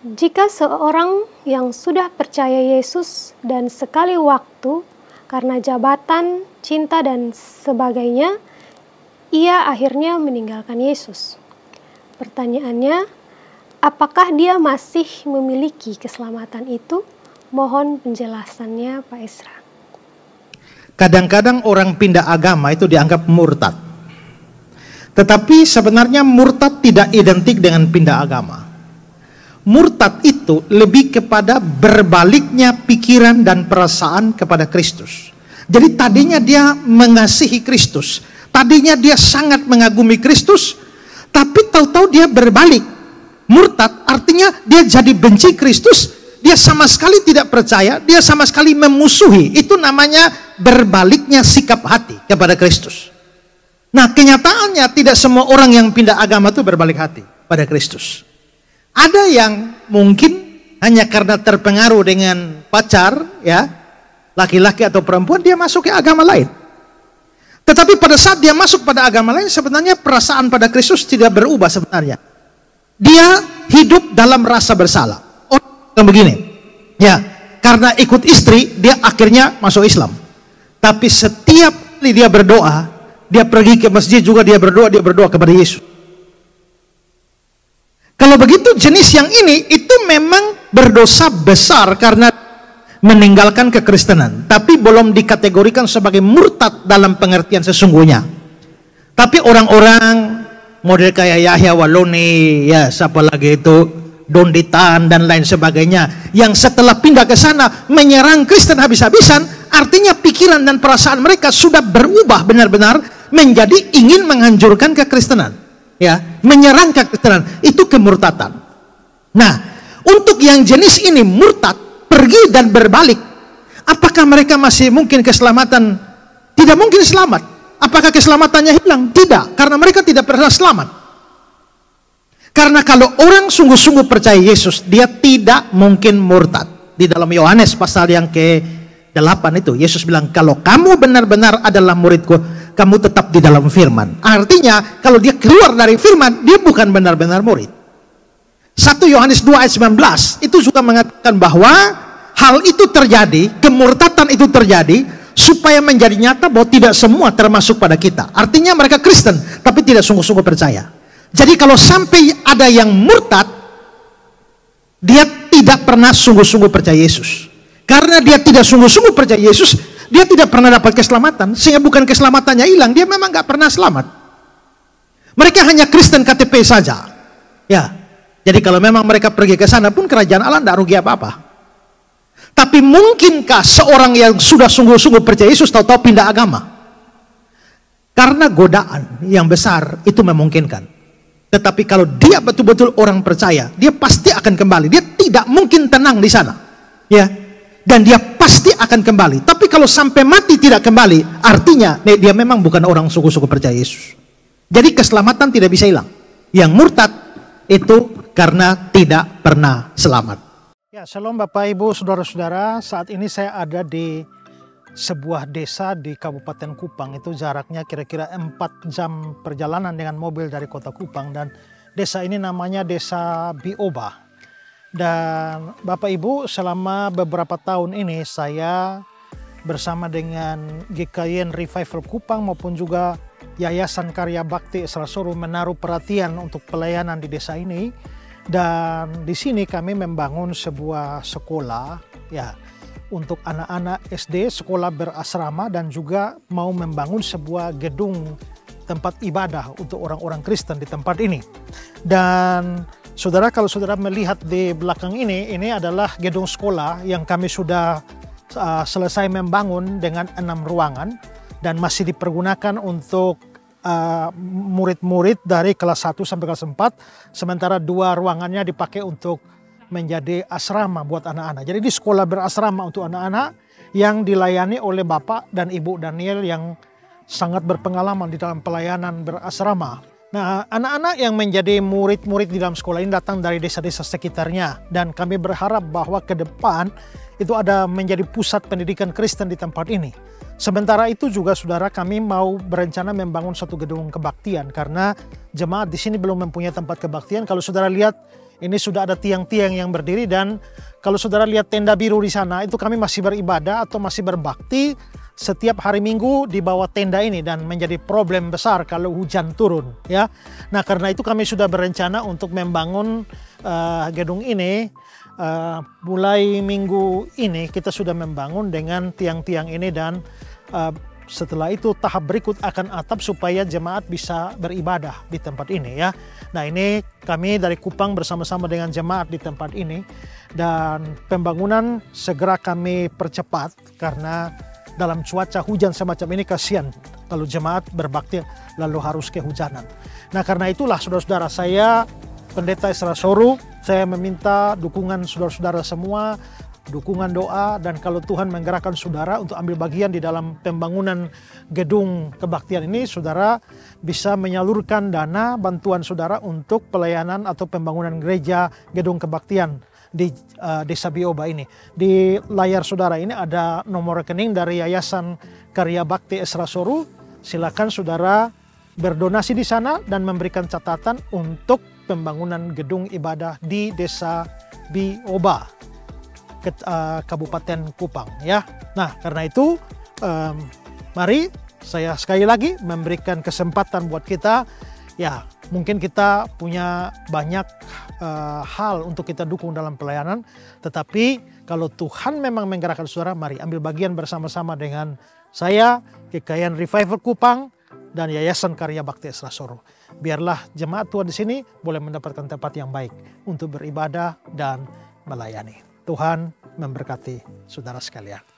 Jika seorang yang sudah percaya Yesus dan sekali waktu karena jabatan, cinta dan sebagainya, ia akhirnya meninggalkan Yesus. Pertanyaannya, apakah dia masih memiliki keselamatan itu? Mohon penjelasannya Pak Esra. Kadang-kadang orang pindah agama itu dianggap murtad. Tetapi sebenarnya murtad tidak identik dengan pindah agama. Murtad itu lebih kepada berbaliknya pikiran dan perasaan kepada Kristus. Jadi tadinya dia mengasihi Kristus, tadinya dia sangat mengagumi Kristus, tapi tahu-tahu dia berbalik. Murtad artinya dia jadi benci Kristus, dia sama sekali tidak percaya, dia sama sekali memusuhi. Itu namanya berbaliknya sikap hati kepada Kristus. Nah, kenyataannya tidak semua orang yang pindah agama itu berbalik hati pada Kristus. Ada yang mungkin hanya karena terpengaruh dengan pacar, ya, laki-laki atau perempuan, dia masuk ke agama lain. Tetapi pada saat dia masuk pada agama lain, sebenarnya perasaan pada Kristus tidak berubah sebenarnya. Dia hidup dalam rasa bersalah. Orang begini, ya, karena ikut istri, dia akhirnya masuk Islam. Tapi setiap kali dia berdoa, dia pergi ke masjid juga dia berdoa kepada Yesus. Kalau begitu jenis yang ini itu memang berdosa besar karena meninggalkan kekristenan, tapi belum dikategorikan sebagai murtad dalam pengertian sesungguhnya. Tapi orang-orang model kayak Yahya Waloni, ya siapa lagi itu, Donditan dan lain sebagainya, yang setelah pindah ke sana menyerang Kristen habis-habisan, artinya pikiran dan perasaan mereka sudah berubah benar-benar menjadi ingin menghancurkan kekristenan. Ya, menyerang kekristenan itu kemurtadan. Nah, untuk yang jenis ini murtad, pergi dan berbalik, apakah mereka masih mungkin keselamatan? Tidak mungkin selamat. Apakah keselamatannya hilang? Tidak, karena mereka tidak pernah selamat. Karena kalau orang sungguh-sungguh percaya Yesus, dia tidak mungkin murtad. Di dalam Yohanes pasal yang ke-8 itu, Yesus bilang, kalau kamu benar-benar adalah muridku, kamu tetap di dalam firman. Artinya kalau dia keluar dari firman, dia bukan benar-benar murid. 1 Yohanes 2 ayat 19 itu juga mengatakan bahwa hal itu terjadi, kemurtatan itu terjadi supaya menjadi nyata bahwa tidak semua termasuk pada kita. Artinya mereka Kristen tapi tidak sungguh-sungguh percaya. Jadi kalau sampai ada yang murtad, dia tidak pernah sungguh-sungguh percaya Yesus. Karena dia tidak sungguh-sungguh percaya Yesus, dia tidak pernah dapat keselamatan, sehingga bukan keselamatannya hilang, dia memang gak pernah selamat. Mereka hanya Kristen KTP saja. Ya, jadi kalau memang mereka pergi ke sana pun kerajaan Allah tidak rugi apa-apa. Tapi mungkinkah seorang yang sudah sungguh-sungguh percaya Yesus tahu-tahu pindah agama? Karena godaan yang besar itu memungkinkan. Tetapi kalau dia betul-betul orang percaya, dia pasti akan kembali. Dia tidak mungkin tenang di sana. Ya. Dan dia pasti akan kembali. Tapi kalau sampai mati tidak kembali, artinya dia memang bukan orang sungguh-sungguh percaya Yesus. Jadi keselamatan tidak bisa hilang. Yang murtad itu karena tidak pernah selamat. Ya, shalom Bapak Ibu Saudara-saudara. Saat ini saya ada di sebuah desa di Kabupaten Kupang. Itu jaraknya kira-kira 4 jam perjalanan dengan mobil dari kota Kupang. Dan desa ini namanya Desa Bioba. Dan Bapak Ibu, selama beberapa tahun ini saya bersama dengan GKIN Revival Kupang maupun juga Yayasan Karya Bakti Esrasoro menaruh perhatian untuk pelayanan di desa ini. Dan di sini kami membangun sebuah sekolah ya untuk anak-anak SD, sekolah berasrama, dan juga mau membangun sebuah gedung tempat ibadah untuk orang-orang Kristen di tempat ini. Dan saudara, kalau saudara melihat di belakang ini adalah gedung sekolah yang kami sudah selesai membangun dengan 6 ruangan dan masih dipergunakan untuk murid-murid dari kelas 1 sampai kelas 4, sementara 2 ruangannya dipakai untuk menjadi asrama buat anak-anak. Jadi di sekolah berasrama untuk anak-anak yang dilayani oleh Bapak dan Ibu Daniel yang sangat berpengalaman di dalam pelayanan berasrama. Nah, anak-anak yang menjadi murid-murid di dalam sekolah ini datang dari desa-desa sekitarnya, dan kami berharap bahwa ke depan itu ada menjadi pusat pendidikan Kristen di tempat ini. Sementara itu juga saudara, kami mau berencana membangun satu gedung kebaktian karena jemaat di sini belum mempunyai tempat kebaktian. Kalau saudara lihat Ini sudah ada tiang-tiang yang berdiri, dan kalau saudara lihat tenda biru di sana, itu kami masih beribadah atau masih berbakti setiap hari Minggu di bawah tenda ini, dan menjadi problem besar kalau hujan turun, ya. Nah, karena itu kami sudah berencana untuk membangun gedung ini. Mulai minggu ini kita sudah membangun dengan tiang-tiang ini, dan setelah itu tahap berikut akan atap supaya jemaat bisa beribadah di tempat ini, ya. Nah, ini kami dari Kupang bersama-sama dengan jemaat di tempat ini, dan pembangunan segera kami percepat karena dalam cuaca hujan semacam ini kasihan kalau jemaat berbakti lalu harus kehujanan. Nah, karena itulah saudara-saudara, saya Pendeta Ezra Soru, saya meminta dukungan saudara-saudara semua, dukungan doa, dan kalau Tuhan menggerakkan saudara untuk ambil bagian di dalam pembangunan gedung kebaktian ini, saudara bisa menyalurkan dana bantuan saudara untuk pelayanan atau pembangunan gereja gedung kebaktian di Desa Bioba ini. Di layar saudara ini ada nomor rekening dari Yayasan Karya Bakti Ezra Soru. Silakan saudara berdonasi di sana dan memberikan catatan untuk pembangunan gedung ibadah di Desa Bioba, Kabupaten Kupang, ya. Nah, karena itu mari saya sekali lagi memberikan kesempatan buat kita, ya, mungkin kita punya banyak hal untuk kita dukung dalam pelayanan, tetapi kalau Tuhan memang menggerakkan saudara, mari ambil bagian bersama-sama dengan saya, GKIAN Revival Kupang, dan Yayasan Karya Bakti Ezra Soru. Biarlah jemaat Tuhan di sini boleh mendapatkan tempat yang baik untuk beribadah dan melayani. Tuhan memberkati saudara sekalian.